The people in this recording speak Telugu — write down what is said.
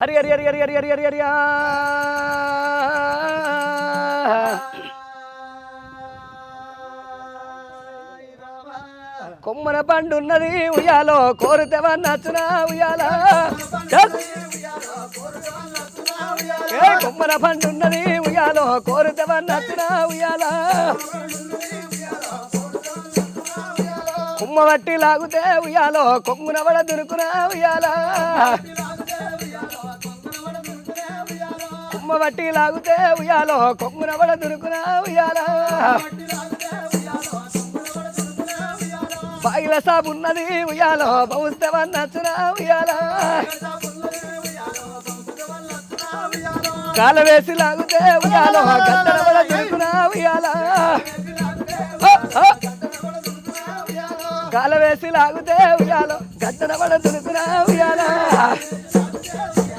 హరి హరి హరి హరి హరి హరి హరి హరి కొమ్మన పండున్నది ఉయ్యాలో కోరుతేవా నచ్చునా ఉయ్యాల కొమ్మన పండున్నది ఉయ్యాలో కోరుతేవా నచ్చునా ఉయ్యాల కుమ్మ బట్టి లాగుతే ఉయ్యాలో కొమ్మున వడ దురుకునా ఉయ్యాల కుమ్మ బట్టి లాగుతే ఉయ్యాలో కొమ్మున వడ దురుకునా ఉయ్యాల బాయిల సాబున్నది ఉయ్యాలో బౌస్తేవా నచ్చునా ఉయ్యాల కాల వేసి లాగుతే ఉయ్యాలో గద్దర వడ దురుకునా ఉయ్యాల కాల వేసి లాగుతే ఉయ్యాలో గద్దర వడ దురుకునా ఉయ్యాల